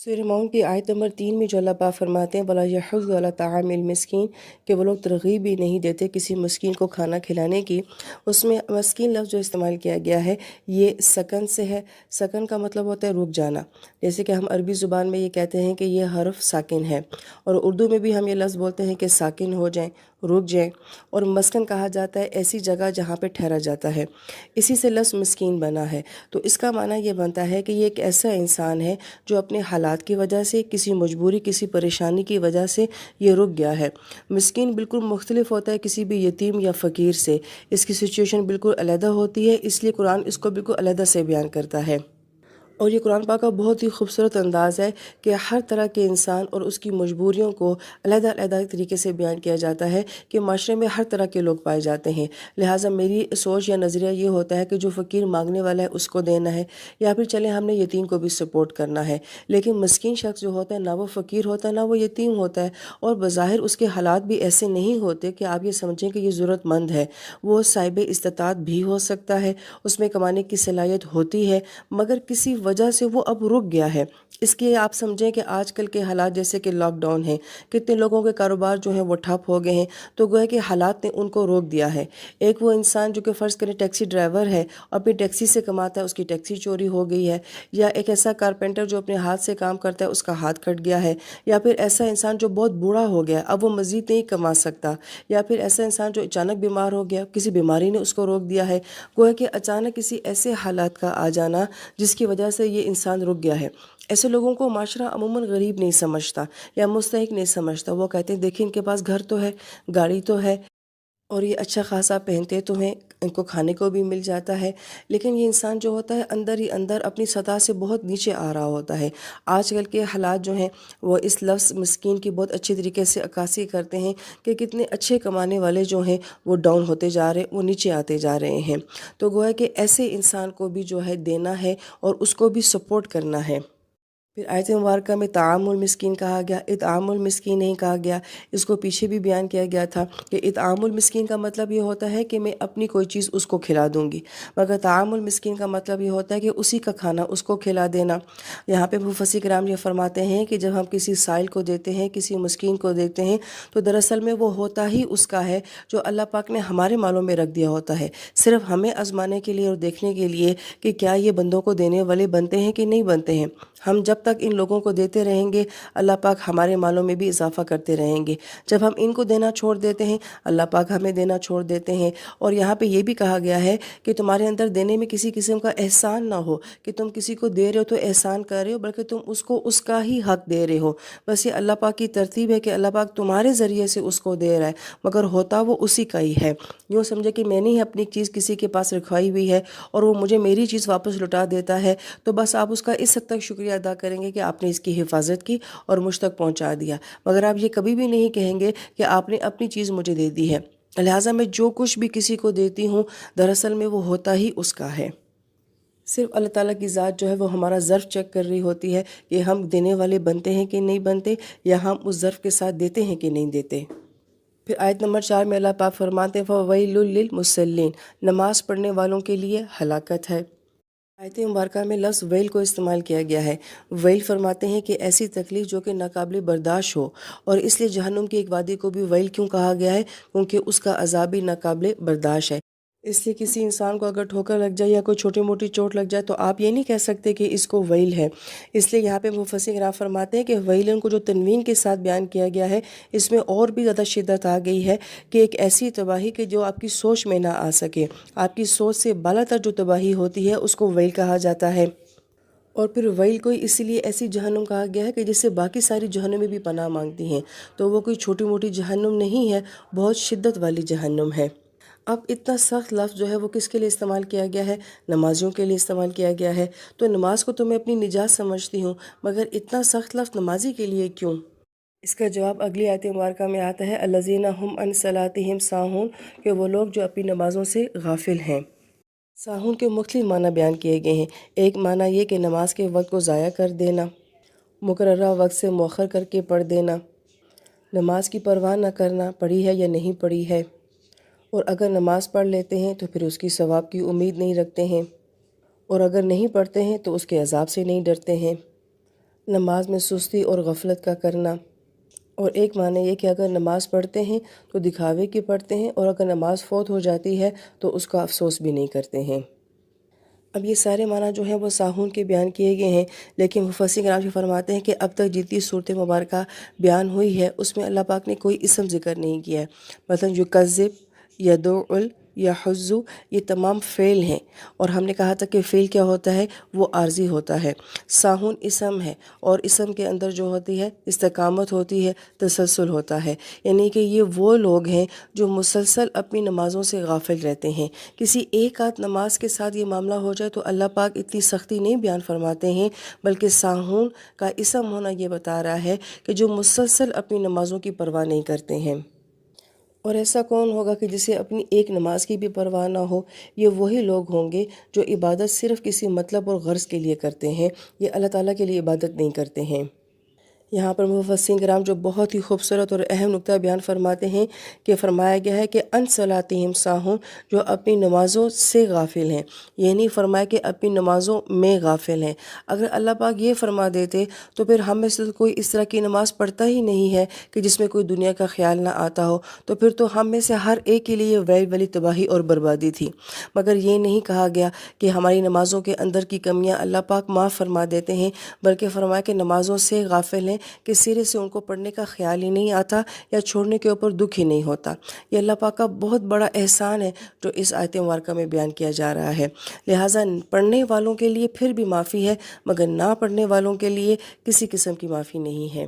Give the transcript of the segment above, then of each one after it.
سورہ معون کی آیت نمبر 3 میں جو اللہ پاک فرماتے ہیں وَلَا يَحُضُّ عَلَىٰ طَعَامِ الْمِسْكِينِ کہ وہ لوگ ترغیب بھی نہیں دیتے کسی مسکین کو کھانا کھلانے کی۔ اس میں مسکین لفظ جو استعمال کیا گیا ہے یہ سکن سے ہے۔ سکن کا مطلب ہوتا ہے رک جانا، جیسے کہ ہم عربی زبان میں یہ کہتے ہیں کہ یہ حرف ساکن ہے، اور اردو میں بھی ہم یہ لفظ بولتے ہیں کہ ساکن ہو جائیں، رک جائیں۔ اور مسکن کہا جاتا ہے ایسی جگہ جہاں پہ ٹھہرا جاتا ہے، اسی سے لفظ مسکین بنا ہے۔ تو اس کا معنی یہ بنتا ہے کہ یہ ایک ایسا انسان ہے جو اپنے حالات کی وجہ سے، کسی مجبوری، کسی پریشانی کی وجہ سے یہ رک گیا ہے۔ مسکین بالکل مختلف ہوتا ہے کسی بھی یتیم یا فقیر سے، اس کی سچویشن بالکل علیحدہ ہوتی ہے، اس لیے قرآن اس کو بالکل علیحدہ سے بیان کرتا ہے۔ اور یہ قرآن پاک کا بہت ہی خوبصورت انداز ہے کہ ہر طرح کے انسان اور اس کی مجبوریوں کو علیحدہ علیحدہ طریقے سے بیان کیا جاتا ہے کہ معاشرے میں ہر طرح کے لوگ پائے جاتے ہیں۔ لہٰذا میری سوچ یا نظریہ یہ ہوتا ہے کہ جو فقیر مانگنے والا ہے اس کو دینا ہے، یا پھر چلیں ہم نے یتیم کو بھی سپورٹ کرنا ہے۔ لیکن مسکین شخص جو ہوتا ہے نہ وہ فقیر ہوتا ہے نہ وہ یتیم ہوتا ہے، اور بظاہر اس کے حالات بھی ایسے نہیں ہوتے کہ آپ یہ سمجھیں کہ یہ ضرورت مند ہے۔ وہ صاحب استطاعت بھی ہو سکتا ہے، اس میں کمانے کی صلاحیت ہوتی ہے، مگر کسی وجہ سے وہ اب رک گیا ہے۔ اس کے آپ سمجھیں کہ آج کل کے حالات جیسے کہ لاک ڈاؤن ہیں، کتنے لوگوں کے کاروبار جو ہیں وہ ٹھپ ہو گئے ہیں، تو گویا کہ حالات نے ان کو روک دیا ہے۔ ایک وہ انسان جو کہ فرض کریں ٹیکسی ڈرائیور ہے، اپنی ٹیکسی سے کماتا ہے، اس کی ٹیکسی چوری ہو گئی ہے، یا ایک ایسا کارپینٹر جو اپنے ہاتھ سے کام کرتا ہے اس کا ہاتھ کٹ گیا ہے، یا پھر ایسا انسان جو بہت بوڑھا ہو گیا اب وہ مزید نہیں کما سکتا، یا پھر ایسا انسان جو اچانک بیمار ہو گیا، کسی بیماری نے اس کو روک دیا ہے۔ گویا کہ اچانک کسی ایسے حالات کا آ جانا جس کی وجہ سے یہ انسان رک گیا ہے۔ ایسے لوگوں کو معاشرہ عموماً غریب نہیں سمجھتا یا مستحق نہیں سمجھتا۔ وہ کہتے ہیں دیکھیں ان کے پاس گھر تو ہے، گاڑی تو ہے، اور یہ اچھا خاصا پہنتے تو ہیں، ان کو کھانے کو بھی مل جاتا ہے، لیکن یہ انسان جو ہوتا ہے اندر ہی اندر اپنی سطح سے بہت نیچے آ رہا ہوتا ہے۔ آج کل کے حالات جو ہیں وہ اس لفظ مسکین کی بہت اچھی طریقے سے عکاسی کرتے ہیں کہ کتنے اچھے کمانے والے جو ہیں وہ ڈاؤن ہوتے جا رہے ہیں، وہ نیچے آتے جا رہے ہیں۔ تو گویا کہ ایسے انسان کو بھی جو ہے دینا ہے اور اس کو بھی سپورٹ کرنا ہے۔ پھر آیت مبارکہ میں طعام المسکین کہا گیا، اطعام المسکین نہیں کہا گیا۔ اس کو پیچھے بھی بیان کیا گیا تھا کہ اطعام المسکین کا مطلب یہ ہوتا ہے کہ میں اپنی کوئی چیز اس کو کھلا دوں گی، مگر طعام المسکین کا مطلب یہ ہوتا ہے کہ اسی کا کھانا اس کو کھلا دینا۔ یہاں پہ مفسر کرام یہ فرماتے ہیں کہ جب ہم کسی سائل کو دیتے ہیں، کسی مسکین کو دیتے ہیں، تو دراصل میں وہ ہوتا ہی اس کا ہے جو اللہ پاک نے ہمارے مالوں میں رکھ دیا ہوتا ہے، صرف ہمیں آزمانے کے لیے اور دیکھنے کے لیے کہ کیا یہ بندوں کو دینے والے بنتے ہیں کہ نہیں بنتے ہیں۔ ہم جب تک ان لوگوں کو دیتے رہیں گے اللہ پاک ہمارے مالوں میں بھی اضافہ کرتے رہیں گے۔ جب ہم ان کو دینا چھوڑ دیتے ہیں اللہ پاک ہمیں دینا چھوڑ دیتے ہیں۔ اور یہاں پہ یہ بھی کہا گیا ہے کہ تمہارے اندر دینے میں کسی قسم کا احسان نہ ہو کہ تم کسی کو دے رہے ہو تو احسان کر رہے ہو، بلکہ تم اس کو اس کا ہی حق دے رہے ہو۔ بس یہ اللہ پاک کی ترتیب ہے کہ اللہ پاک تمہارے ذریعے سے اس کو دے رہا ہے، مگر ہوتا وہ اسی کا ہی ہے۔ یوں سمجھے کہ میں نے ہی اپنی چیز کسی کے پاس رکھوائی ہوئی ہے اور وہ مجھے میری چیز واپس لوٹا دیتا ہے، تو بس آپ اس کا اس حد تک شکریہ ادا کریں گے کہ آپ نے اس کی حفاظت کی اور مجھ تک پہنچا دیا، مگر آپ یہ کبھی بھی نہیں کہیں گے کہ آپ نے اپنی چیز مجھے دے دی ہے۔ لہٰذا میں جو کچھ بھی کسی کو دیتی ہوں دراصل میں وہ ہوتا ہی اس کا ہے۔ صرف اللہ تعالیٰ کی ذات جو ہے وہ ہمارا ظرف چیک کر رہی ہوتی ہے کہ ہم دینے والے بنتے ہیں کہ نہیں بنتے، یا ہم اس ظرف کے ساتھ دیتے ہیں کہ نہیں دیتے۔ پھر آیت نمبر 4 میں اللہ پاک فرماتے ہیں فَوَيْلٌ لِّلْمُصَلِّينَ نماز پڑھنے والوں کے لیے ہلاکت ہے۔ آیت مبارکہ میں لفظ ویل کو استعمال کیا گیا ہے۔ ویل فرماتے ہیں کہ ایسی تکلیف جو کہ ناقابل برداشت ہو، اور اس لیے جہنم کی ایک وادی کو بھی ویل کیوں کہا گیا ہے؟ کیونکہ اس کا عذاب بھی ناقابل برداشت ہے۔ اس لیے کسی انسان کو اگر ٹھوکر لگ جائے یا کوئی چھوٹی موٹی چوٹ لگ جائے تو آپ یہ نہیں کہہ سکتے کہ اس کو ویل ہے۔ اس لیے یہاں پہ مفسر کرام فرماتے ہیں کہ ویلن کو جو تنوین کے ساتھ بیان کیا گیا ہے اس میں اور بھی زیادہ شدت آ گئی ہے کہ ایک ایسی تباہی کہ جو آپ کی سوچ میں نہ آ سکے، آپ کی سوچ سے بالا تر جو تباہی ہوتی ہے اس کو ویل کہا جاتا ہے۔ اور پھر ویل کو اسی لیے ایسی جہنم کہا گیا ہے کہ جس سے باقی ساری جہنمیں بھی پناہ مانگتی ہیں، تو وہ کوئی چھوٹی موٹی جہنم نہیں ہے، بہت شدت والی جہنم ہے۔ اب اتنا سخت لفظ جو ہے وہ کس کے لیے استعمال کیا گیا ہے؟ نمازیوں کے لیے استعمال کیا گیا ہے۔ تو نماز کو تو میں اپنی نجات سمجھتی ہوں، مگر اتنا سخت لفظ نمازی کے لیے کیوں؟ اس کا جواب اگلی آیت مبارکہ میں آتا ہے الذین هم عن صلاتهم ساہون، کہ وہ لوگ جو اپنی نمازوں سے غافل ہیں۔ ساہون کے مختلف معنی بیان کیے گئے ہیں۔ ایک معنی یہ کہ نماز کے وقت کو ضائع کر دینا، مقررہ وقت سے مؤخر کر کے پڑھ دینا، نماز کی پرواہ نہ کرنا پڑھی ہے یا نہیں پڑھی ہے، اور اگر نماز پڑھ لیتے ہیں تو پھر اس کی ثواب کی امید نہیں رکھتے ہیں، اور اگر نہیں پڑھتے ہیں تو اس کے عذاب سے نہیں ڈرتے ہیں۔ نماز میں سستی اور غفلت کا کرنا، اور ایک معنی یہ کہ اگر نماز پڑھتے ہیں تو دکھاوے کی پڑھتے ہیں، اور اگر نماز فوت ہو جاتی ہے تو اس کا افسوس بھی نہیں کرتے ہیں۔ اب یہ سارے معنی جو ہیں وہ ساہون کے بیان کیے گئے ہیں، لیکن مفسرین کرام فرماتے ہیں کہ اب تک جتنی صورت مبارکہ بیان ہوئی ہے اس میں اللہ پاک نے کوئی اسم ذکر نہیں کیا ہے۔ مثلا یکذب، یدعو، یحض، یہ تمام فعل ہیں، اور ہم نے کہا تھا کہ فعل کیا ہوتا ہے؟ وہ عارضی ہوتا ہے۔ ساہون اسم ہے، اور اسم کے اندر جو ہوتی ہے استقامت ہوتی ہے، تسلسل ہوتا ہے، یعنی کہ یہ وہ لوگ ہیں جو مسلسل اپنی نمازوں سے غافل رہتے ہیں۔ کسی ایک آدھ نماز کے ساتھ یہ معاملہ ہو جائے تو اللہ پاک اتنی سختی نہیں بیان فرماتے ہیں، بلکہ ساہون کا اسم ہونا یہ بتا رہا ہے کہ جو مسلسل اپنی نمازوں کی پرواہ نہیں کرتے ہیں۔ اور ایسا کون ہوگا کہ جسے اپنی ایک نماز کی بھی پرواہ نہ ہو؟ یہ وہی لوگ ہوں گے جو عبادت صرف کسی مطلب اور غرض کے لیے کرتے ہیں، یہ اللہ تعالیٰ کے لیے عبادت نہیں کرتے ہیں۔ یہاں پر مفسرین کرام جو بہت ہی خوبصورت اور اہم نقطہ بیان فرماتے ہیں کہ فرمایا گیا ہے کہ ان صلاتہم ساہون، جو اپنی نمازوں سے غافل ہیں، یہ نہیں فرمایا کہ اپنی نمازوں میں غافل ہیں۔ اگر اللہ پاک یہ فرما دیتے تو پھر ہم میں سے کوئی اس طرح کی نماز پڑھتا ہی نہیں ہے کہ جس میں کوئی دنیا کا خیال نہ آتا ہو، تو پھر تو ہم میں سے ہر ایک کے لیے ویل والی تباہی اور بربادی تھی۔ مگر یہ نہیں کہا گیا کہ ہماری نمازوں کے اندر کی کمیاں اللہ پاک معاف فرما دیتے ہیں، بلکہ فرمایا کہ نمازوں سے غافل ہیں کہ سرے سے ان کو پڑھنے کا خیال ہی نہیں آتا یا چھوڑنے کے اوپر دکھ ہی نہیں ہوتا۔ یہ اللہ پاک کا بہت بڑا احسان ہے جو اس آیت مبارکہ میں بیان کیا جا رہا ہے۔ لہٰذا پڑھنے والوں کے لیے پھر بھی معافی ہے، مگر نہ پڑھنے والوں کے لیے کسی قسم کی معافی نہیں ہے۔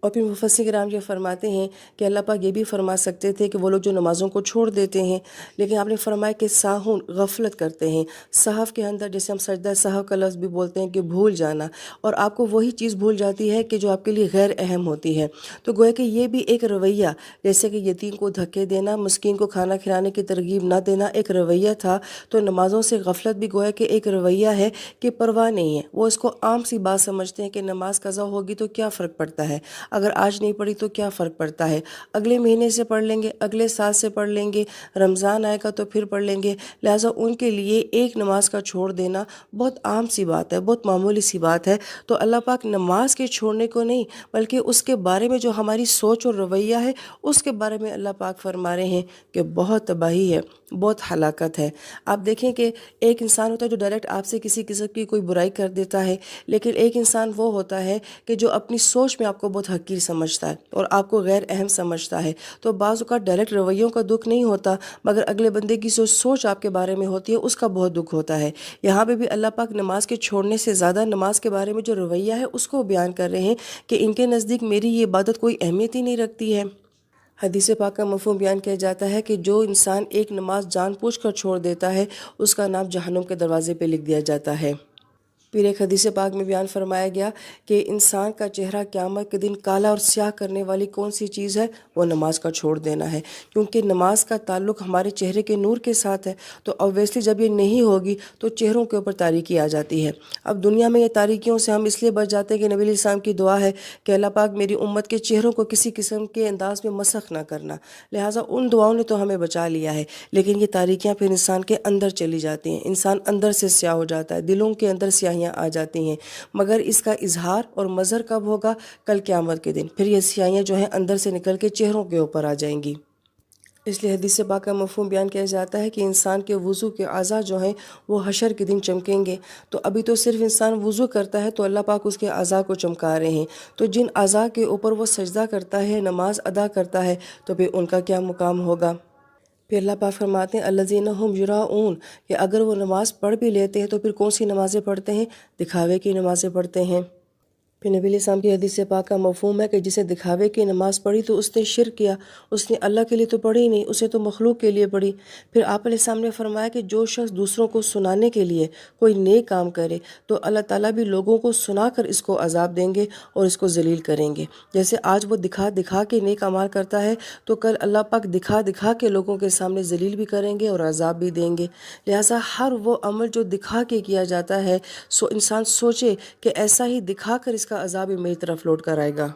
اور پھر مفسرین کرام یہ فرماتے ہیں کہ اللہ پاک یہ بھی فرما سکتے تھے کہ وہ لوگ جو نمازوں کو چھوڑ دیتے ہیں، لیکن آپ نے فرمایا کہ ساہون غفلت کرتے ہیں۔ سہو کے اندر جیسے ہم سجدہ سہو کا لفظ بھی بولتے ہیں کہ بھول جانا، اور آپ کو وہی چیز بھول جاتی ہے کہ جو آپ کے لیے غیر اہم ہوتی ہے۔ تو گویا کہ یہ بھی ایک رویہ، جیسے کہ یتیم کو دھکے دینا، مسکین کو کھانا کھلانے کی ترغیب نہ دینا ایک رویہ تھا، تو نمازوں سے غفلت بھی گویا کہ ایک رویہ ہے کہ پرواہ نہیں ہے۔ وہ اس کو عام سی بات سمجھتے ہیں کہ نماز قضا ہوگی تو کیا فرق پڑتا ہے، اگر آج نہیں پڑھی تو کیا فرق پڑتا ہے، اگلے مہینے سے پڑھ لیں گے، اگلے سال سے پڑھ لیں گے، رمضان آئے گا تو پھر پڑھ لیں گے۔ لہٰذا ان کے لیے ایک نماز کا چھوڑ دینا بہت عام سی بات ہے، بہت معمولی سی بات ہے۔ تو اللہ پاک نماز کے چھوڑنے کو نہیں، بلکہ اس کے بارے میں جو ہماری سوچ اور رویہ ہے اس کے بارے میں اللہ پاک فرما رہے ہیں کہ بہت تباہی ہے، بہت ہلاکت ہے۔ آپ دیکھیں کہ ایک انسان ہوتا ہے جو ڈائریکٹ آپ سے کسی قسم کی کوئی برائی کر دیتا ہے، لیکن ایک انسان وہ ہوتا ہے کہ جو اپنی سوچ میں آپ کو بہت حقیر سمجھتا ہے اور آپ کو غیر اہم سمجھتا ہے۔ تو بعض اوقات ڈائریکٹ رویوں کا دکھ نہیں ہوتا، مگر اگلے بندے کی جو سوچ آپ کے بارے میں ہوتی ہے اس کا بہت دکھ ہوتا ہے۔ یہاں پہ بھی اللہ پاک نماز کے چھوڑنے سے زیادہ نماز کے بارے میں جو رویہ ہے اس کو بیان کر رہے ہیں کہ ان کے نزدیک میری یہ عبادت کوئی اہمیت ہی نہیں رکھتی ہے۔ حدیث پاک کا مفہوم بیان کیا جاتا ہے کہ جو انسان ایک نماز جان بوجھ کر چھوڑ دیتا ہے اس کا نام جہنم کے دروازے پہ لکھ دیا جاتا ہے۔ پھر ایک حدیث پاک میں بیان فرمایا گیا کہ انسان کا چہرہ قیامت کے دن کالا اور سیاہ کرنے والی کون سی چیز ہے؟ وہ نماز کا چھوڑ دینا ہے، کیونکہ نماز کا تعلق ہمارے چہرے کے نور کے ساتھ ہے۔ تو اویسلی جب یہ نہیں ہوگی تو چہروں کے اوپر تاریکی آ جاتی ہے۔ اب دنیا میں یہ تاریکیوں سے ہم اس لیے بچ جاتے ہیں کہ نبی علیہ السلام کی دعا ہے کہ اللہ پاک میری امت کے چہروں کو کسی قسم کے انداز میں مسخ نہ کرنا، لہٰذا ان دعاؤں نے تو ہمیں بچا لیا ہے۔ لیکن یہ تاریکیاں پھر انسان کے اندر چلی جاتی ہیں، انسان اندر سے سیاہ ہو جاتا ہے، دلوں کے اندر سیاہیاں آ جاتی ہیں، مگر اس کا اظہار اور مظہر کب ہوگا؟ کل قیامت کے دن۔ پھر یہ سیاہیاں جو ہیں اندر سے نکل کے چہروں کے اوپر آ جائیں گی۔ اس لیے حدیث پاک کا مفہوم بیان کیا جاتا ہے کہ انسان کے وضو کے اعضاء جو ہیں وہ حشر کے دن چمکیں گے۔ تو ابھی تو صرف انسان وضو کرتا ہے تو اللہ پاک اس کے اعضاء کو چمکا رہے ہیں، تو جن اعضاء کے اوپر وہ سجدہ کرتا ہے، نماز ادا کرتا ہے، تو پھر ان کا کیا مقام ہوگا؟ پھر اللہ پاک فرماتے ہیں الذین ھم یراؤون، کہ اگر وہ نماز پڑھ بھی لیتے ہیں تو پھر کون سی نمازیں پڑھتے ہیں؟ دکھاوے کی نمازیں پڑھتے ہیں۔ پھر نبی علیہ السلام کی حدیث پاک کا مفہوم ہے کہ جسے دکھاوے کی نماز پڑھی تو اس نے شرک کیا، اس نے اللہ کے لیے تو پڑھی نہیں، اسے تو مخلوق کے لیے پڑھی۔ پھر آپ علیہ السلام نے فرمایا کہ جو شخص دوسروں کو سنانے کے لیے کوئی نیک کام کرے تو اللہ تعالیٰ بھی لوگوں کو سنا کر اس کو عذاب دیں گے اور اس کو ذلیل کریں گے۔ جیسے آج وہ دکھا دکھا کے نیک اعمال کرتا ہے تو کل اللہ پاک دکھا دکھا کے لوگوں کے سامنے ذلیل بھی کریں گے اور عذاب بھی دیں گے۔ لہٰذا ہر وہ عمل جو دکھا کے کیا جاتا ہے انسان سوچے کہ ایسا ہی دکھا کر اس کا عذاب میری طرف لوٹ کر آئے گا۔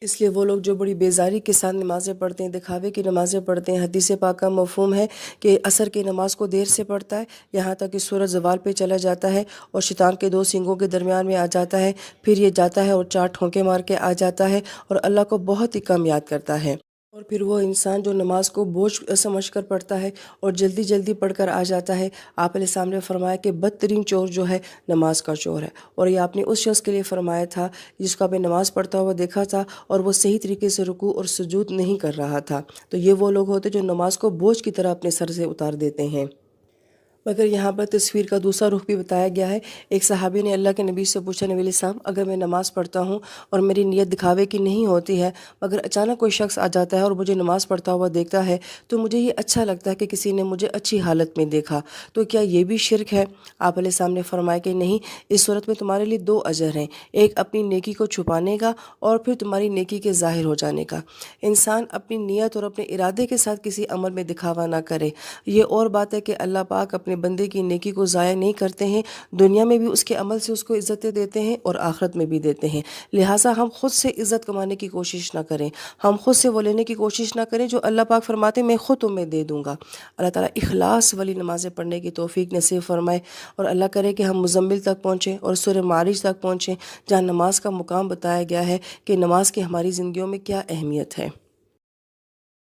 اس لیے وہ لوگ جو بڑی بیزاری کے ساتھ نمازیں پڑھتے ہیں، دکھاوے کی نمازیں پڑھتے ہیں، حدیث پاک کا مفہوم ہے کہ عصر کی نماز کو دیر سے پڑھتا ہے یہاں تک کہ سورج زوال پہ چلا جاتا ہے اور شیطان کے دو سینگوں کے درمیان میں آ جاتا ہے، پھر یہ جاتا ہے اور 4 ٹھونکے مار کے آ جاتا ہے اور اللہ کو بہت ہی کم یاد کرتا ہے۔ اور پھر وہ انسان جو نماز کو بوجھ سمجھ کر پڑھتا ہے اور جلدی جلدی پڑھ کر آ جاتا ہے، آپ علیہ السلام نے فرمایا کہ بدترین چور جو ہے نماز کا چور ہے، اور یہ آپ نے اس شخص کے لیے فرمایا تھا جس کو آپ نے نماز پڑھتا ہوا دیکھا تھا اور وہ صحیح طریقے سے رکوع اور سجود نہیں کر رہا تھا۔ تو یہ وہ لوگ ہوتے جو نماز کو بوجھ کی طرح اپنے سر سے اتار دیتے ہیں۔ مگر یہاں پر تصویر کا دوسرا رخ بھی بتایا گیا ہے۔ ایک صحابی نے اللہ کے نبی سے پوچھا، نبی علیہ السلام اگر میں نماز پڑھتا ہوں اور میری نیت دکھاوے کی نہیں ہوتی ہے، مگر اچانک کوئی شخص آ جاتا ہے اور مجھے نماز پڑھتا ہوا دیکھتا ہے تو مجھے یہ اچھا لگتا ہے کہ کسی نے مجھے اچھی حالت میں دیکھا، تو کیا یہ بھی شرک ہے؟ آپ علیہ السلام نے فرمایا کہ نہیں، اس صورت میں تمہارے لیے 2 اجر ہیں، ایک اپنی نیکی کو چھپانے کا اور پھر تمہاری نیکی کے ظاہر ہو جانے کا۔ انسان اپنی نیت اور اپنے ارادے کے ساتھ کسی عمل میں دکھاوا نہ کرے۔ یہ اور بات ہے کہ اللہ پاک اپنے بندے کی نیکی کو ضائع نہیں کرتے ہیں، دنیا میں بھی اس کے عمل سے اس کو عزتیں دیتے ہیں اور آخرت میں بھی دیتے ہیں۔ لہٰذا ہم خود سے عزت کمانے کی کوشش نہ کریں، ہم خود سے وہ لینے کی کوشش نہ کریں جو اللہ پاک فرماتے ہیں میں خود تمہیں دے دوں گا۔ اللہ تعالیٰ اخلاص والی نمازیں پڑھنے کی توفیق نصیب فرمائے اور اللہ کرے کہ ہم مزمل تک پہنچیں اور سورہ معارج تک پہنچیں، جہاں نماز کا مقام بتایا گیا ہے کہ نماز کی ہماری زندگیوں میں کیا اہمیت ہے۔